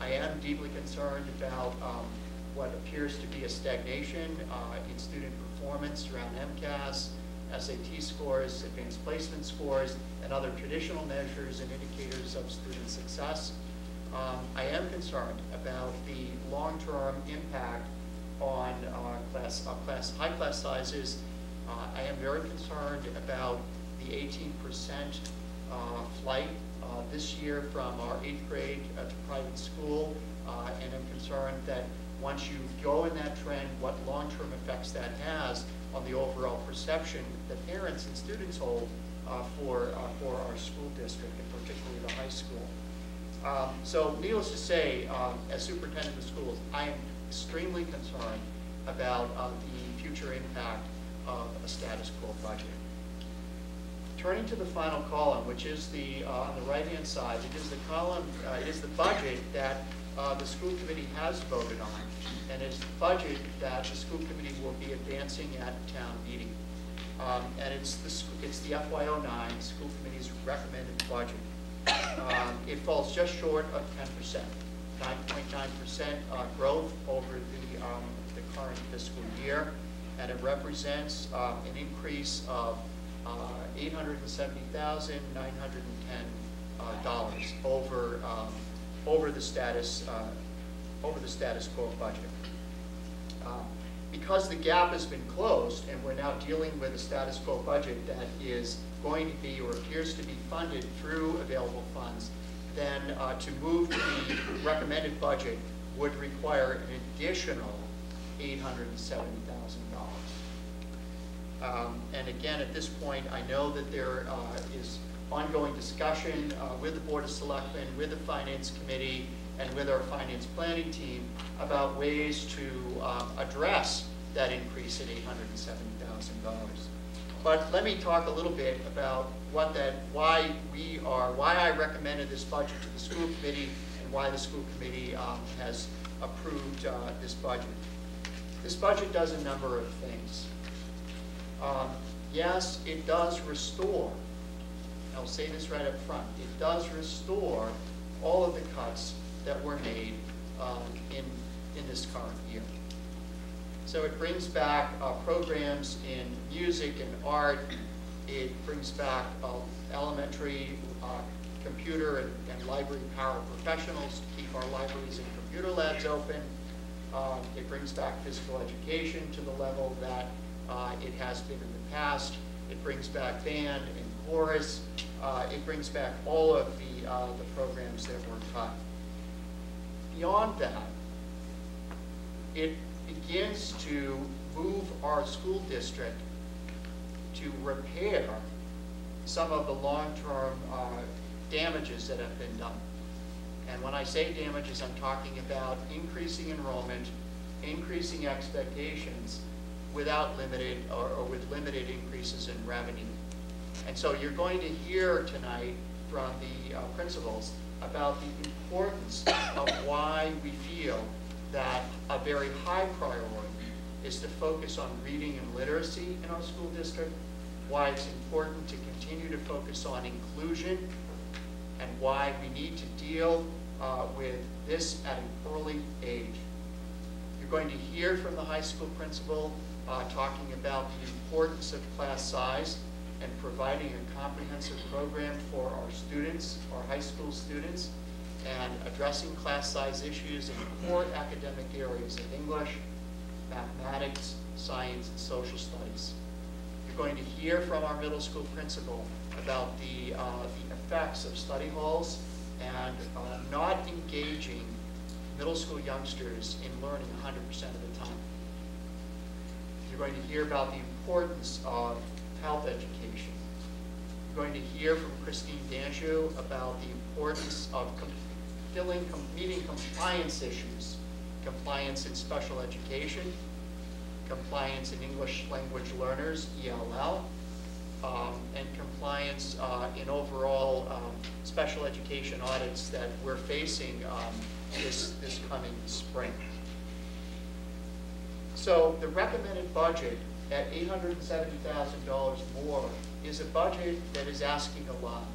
I am deeply concerned about what appears to be a stagnation in student performance around MCAS, SAT scores, advanced placement scores, and other traditional measures and indicators of student success. I am concerned about the long-term impact on high class sizes. I am very concerned about the 18% flight this year from our 8th grade to private school, and I'm concerned that once you go in that trend, what long-term effects that has on the overall perception that parents and students hold for our school district, and particularly the high school. So needless to say, as superintendent of schools, I am extremely concerned about the future impact of a status quo budget. Turning to the final column, which is the on the right-hand side, it is the column, it is the budget that the school committee has voted on, and it's the budget that the school committee will be advancing at town meeting. And it's the FY09 school committee's recommended budget. It falls just short of 10%, 9.9% growth over the current fiscal year, and it represents an increase of $870,910 over the status quo budget. Because the gap has been closed and we're now dealing with a status quo budget that is going to be or appears to be funded through available funds, then to move to the recommended budget would require an additional $870,000. And again, at this point, I know that there is ongoing discussion with the Board of Selectmen, with the Finance Committee, and with our finance planning team about ways to address that increase in $870,000. But let me talk a little bit about why I recommended this budget to the school committee and why the school committee has approved this budget. This budget does a number of things. Yes, it does restore, I'll say this right up front, it does restore all of the cuts that were made in this current year. So it brings back programs in music and art. It brings back elementary computer and library paraprofessionals to keep our libraries and computer labs open. It brings back physical education to the level that it has been in the past. It brings back band and chorus. It brings back all of the programs that were cut. Beyond that, it begins to move our school district to repair some of the long-term damages that have been done. And when I say damages, I'm talking about increasing enrollment, increasing expectations without limited or with limited increases in revenue. And so you're going to hear tonight from the principals about the importance of why we feel that a very high priority is to focus on reading and literacy in our school district, why it's important to continue to focus on inclusion, and why we need to deal with this at an early age. You're going to hear from the high school principal talking about the importance of class size and providing a comprehensive program for our students, our high school students, and addressing class size issues in core academic areas of English, mathematics, science, and social studies. You're going to hear from our middle school principal about the effects of study halls and not engaging middle school youngsters in learning 100% of the time. You're going to hear about the importance of health education. You're going to hear from Christine Danjou about the importance of meeting compliance issues, compliance in special education, compliance in English language learners, ELL, and compliance in overall special education audits that we're facing this coming spring. So the recommended budget at $870,000 more is a budget that is asking a lot.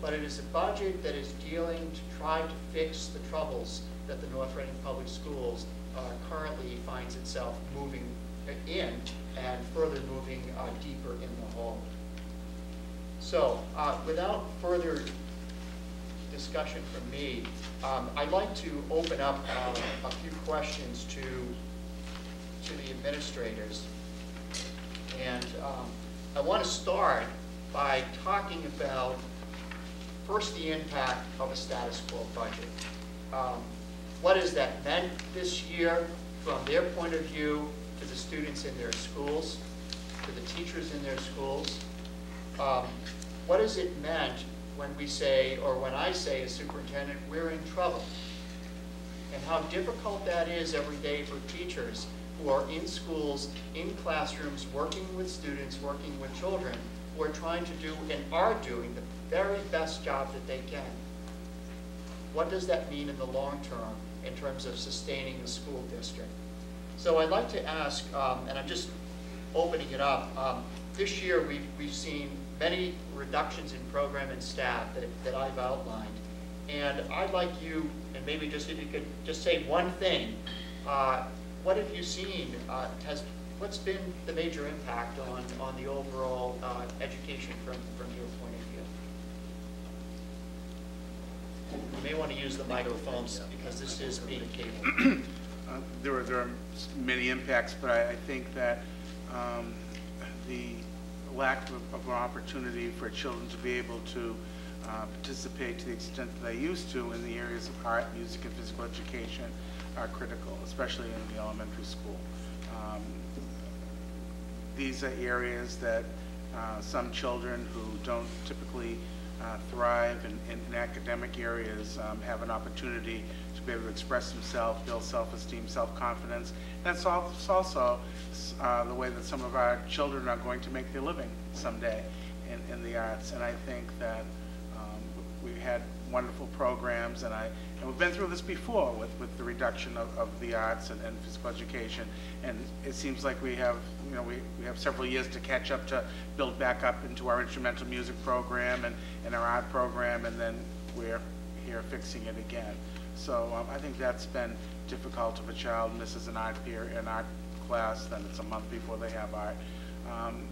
but it is a budget that is dealing to try to fix the troubles that the North Reading Public Schools currently finds itself moving in and further moving deeper in the hole. So without further discussion from me, I'd like to open up a few questions to the administrators. And I want to start by talking about first the impact of a status quo budget. What has that meant this year from their point of view to the students in their schools, to the teachers in their schools? What has it meant when we say, or when I say as superintendent, we're in trouble? And how difficult that is every day for teachers who are in schools, in classrooms, working with students, working with children, who are trying to do and are doing the very best job that they can. What does that mean in the long term in terms of sustaining the school district? So I'd like to ask, and I'm just opening it up, this year we've seen many reductions in program and staff that I've outlined. And I'd like you, and maybe just if you could just say one thing, what have you seen, what's been the major impact on the overall education from your point of view? You may want to use the microphones because this is being cable. There are many impacts, but I think that the lack of an opportunity for children to be able to participate to the extent that they used to in the areas of art, music, and physical education are critical, especially in the elementary school. These are areas that some children who don't typically thrive in academic areas have an opportunity to be able to express themselves, build self-esteem, self-confidence. That's also the way that some of our children are going to make their living someday in the arts. And I think that we've had wonderful programs, and we've been through this before with the reduction of the arts and physical education. And it seems like we have, we have several years to catch up to build back up into our instrumental music program and our art program, and then we're here fixing it again. So I think that's been difficult if a child misses an art class, then it's a month before they have art.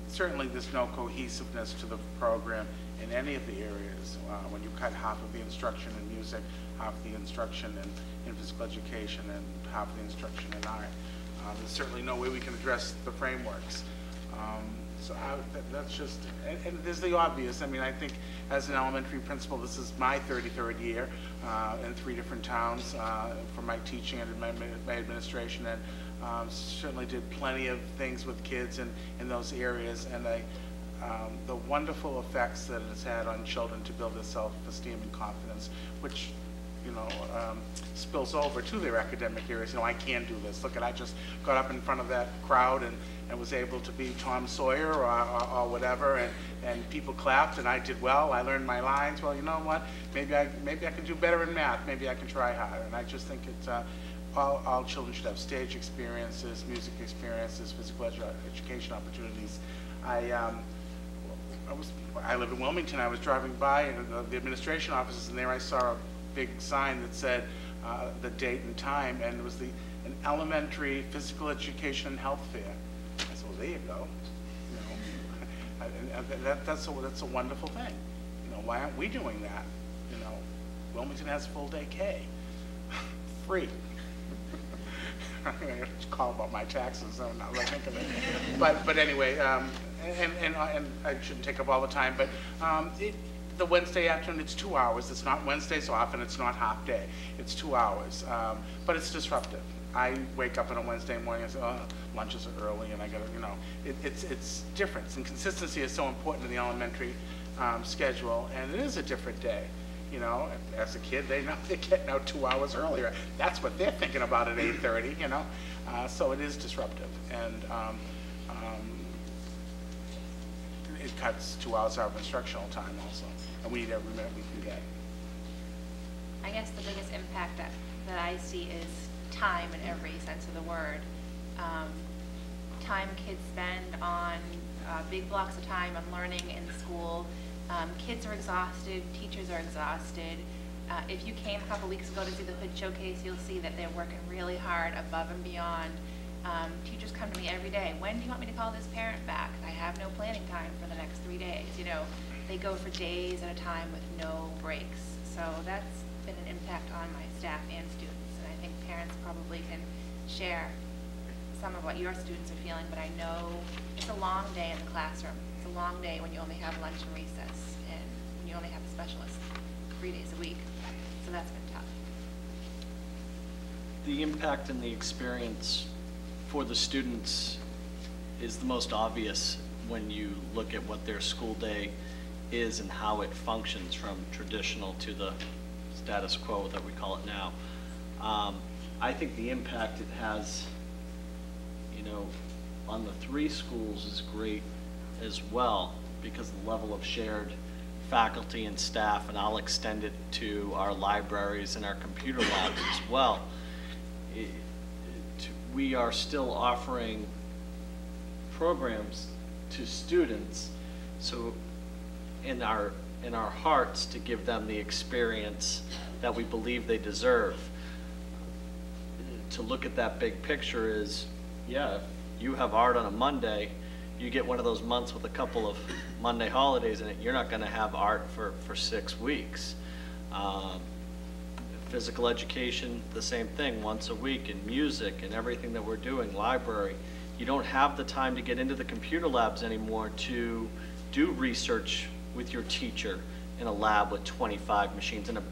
Certainly there's no cohesiveness to the program in any of the areas. When you cut half of the instruction in music, half the instruction in physical education, and half the instruction in art, there's certainly no way we can address the frameworks. So that's just, and there's the obvious. I mean, I think as an elementary principal, this is my 33rd year in 3 different towns for my teaching and my administration, and certainly did plenty of things with kids in those areas, and the wonderful effects that it has had on children to build their self-esteem and confidence, which spills over to their academic areas. I can do this. Look, I just got up in front of that crowd and was able to be Tom Sawyer or whatever, and people clapped, and I did well. I learned my lines. Well, you know what? Maybe I can do better in math. Maybe I can try harder. And I just think it's all children should have stage experiences, music experiences, physical education opportunities. I live in Wilmington. I was driving by the administration offices, and there I saw a big sign that said the date and time, and it was an elementary physical education and health fair. I said, well, there you go. That's a wonderful thing. Why aren't we doing that? Wilmington has full day K, free. I'm going to call about my taxes. I'm not really thinking of it. But anyway, and I shouldn't take up all the time. But the Wednesday afternoon, it's 2 hours. It's not Wednesday so often. It's not half day. It's 2 hours. But it's disruptive. I wake up on a Wednesday morning and say, oh, lunches are early, and I got to, it's different. And consistency is so important in the elementary schedule, and it is a different day. As a kid, they know they're getting out 2 hours earlier. That's what they're thinking about at 8:30. So it is disruptive, and it cuts 2 hours out of instructional time also, and we need every minute we can get. I guess the biggest impact that I see is time in every sense of the word. Time kids spend on big blocks of time on learning in school, Kids are exhausted, teachers are exhausted. If you came a couple weeks ago to see the Hood Showcase, you'll see that they're working really hard above and beyond. Teachers come to me every day. When do you want me to call this parent back? I have no planning time for the next 3 days. You know, they go for days at a time with no breaks. So that's been an impact on my staff and students. And I think parents probably can share some of what your students are feeling, but I know it's a long day in the classroom. It's a long day when you only have lunch and recess, and when you only have a specialist 3 days a week. So that's been tough. The impact and the experience for the students is the most obvious when you look at what their school day is and how it functions from traditional to the status quo that we call it now. I think the impact it has, you know, on the 3 schools is great as well, because the level of shared faculty and staff, and I'll extend it to our libraries and our computer labs as well. We are still offering programs to students, so in our hearts, to give them the experience that we believe they deserve. To look at that big picture is, yeah, if you have art on a Monday, you get one of those months with a couple of Monday holidays in it, you're not going to have art for 6 weeks. Physical education, the same thing, once a week, and music and everything that we're doing, library. You don't have the time to get into the computer labs anymore to do research with your teacher in a lab with 25 machines and a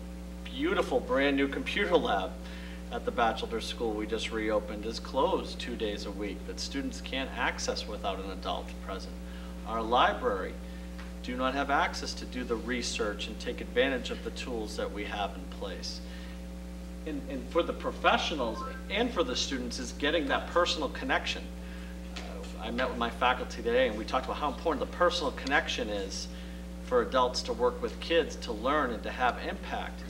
beautiful brand new computer lab at the Batchelder School we just reopened is closed 2 days a week that students can't access without an adult present. Our library do not have access to do the research and take advantage of the tools that we have in place. And for the professionals and for the students is getting that personal connection. I met with my faculty today and we talked about how important the personal connection is for adults to work with kids, to learn and to have impact.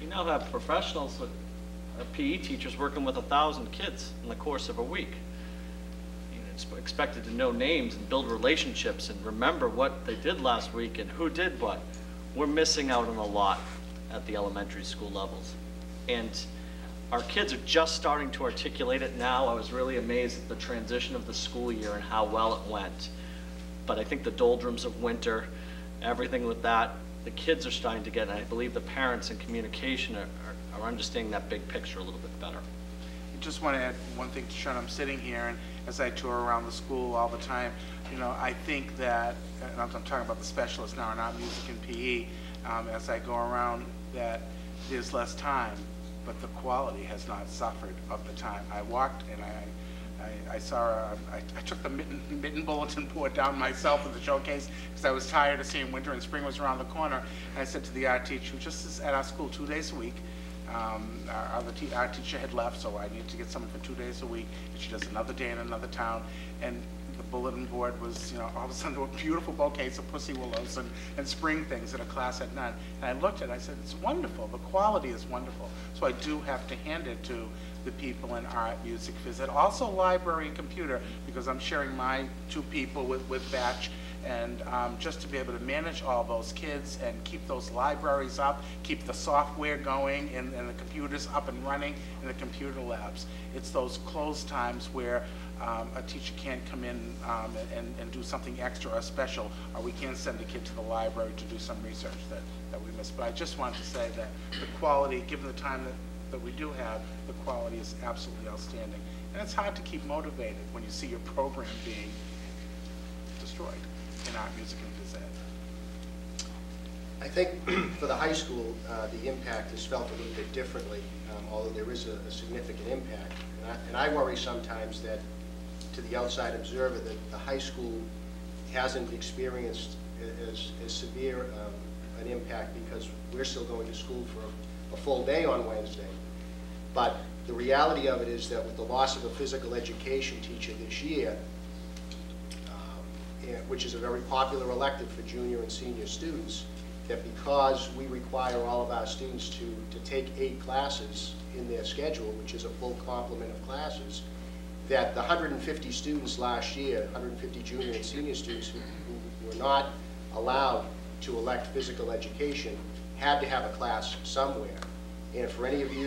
You now have professionals, PE teachers working with 1,000 kids in the course of a week. It's expected to know names and build relationships and remember what they did last week and who did what. We're missing out on a lot at the elementary school levels. And our kids are just starting to articulate it now. I was really amazed at the transition of the school year and how well it went. But I think the doldrums of winter, everything with that, the kids are starting to get, and I believe the parents and communication are understanding that big picture a little bit better. I just want to add one thing to Sean. I'm sitting here, and as I tour around the school all the time, you know, I think that, and I'm talking about the specialists now, not music and PE, as I go around, that there's less time, but the quality has not suffered of the time. I walked and I saw, I took the mitten bulletin board down myself at the showcase because I was tired of seeing winter and spring was around the corner. And I said to the art teacher, who just is at our school 2 days a week, our teacher had left, so I needed to get someone for 2 days a week. And she does another day in another town. And the bulletin board was, you know, all of a sudden there were beautiful bouquets of pussy willows and spring things that a class had none. And I looked at it, I said, it's wonderful. The quality is wonderful. So I do have to hand it to the people in art, music, phys ed, also library and computer, because I'm sharing my 2 people with Batch, and just to be able to manage all those kids and keep those libraries up, keep the software going and the computers up and running in the computer labs. It's those closed times where a teacher can't come in and do something extra or special, or we can't send a kid to the library to do some research that we miss. But I just wanted to say that the quality, given the time that we do have, the quality is absolutely outstanding. And it's hard to keep motivated when you see your program being destroyed in art, music, and phys ed. I think for the high school, the impact is felt a little bit differently, although there is a significant impact. And I worry sometimes that, to the outside observer, that the high school hasn't experienced as severe an impact because we're still going to school for a full day on Wednesday. But the reality of it is that with the loss of a physical education teacher this year, which is a very popular elective for junior and senior students, that because we require all of our students to take 8 classes in their schedule, which is a full complement of classes, that the 150 students last year, 150 junior and senior students who were not allowed to elect physical education had to have a class somewhere. And for any of you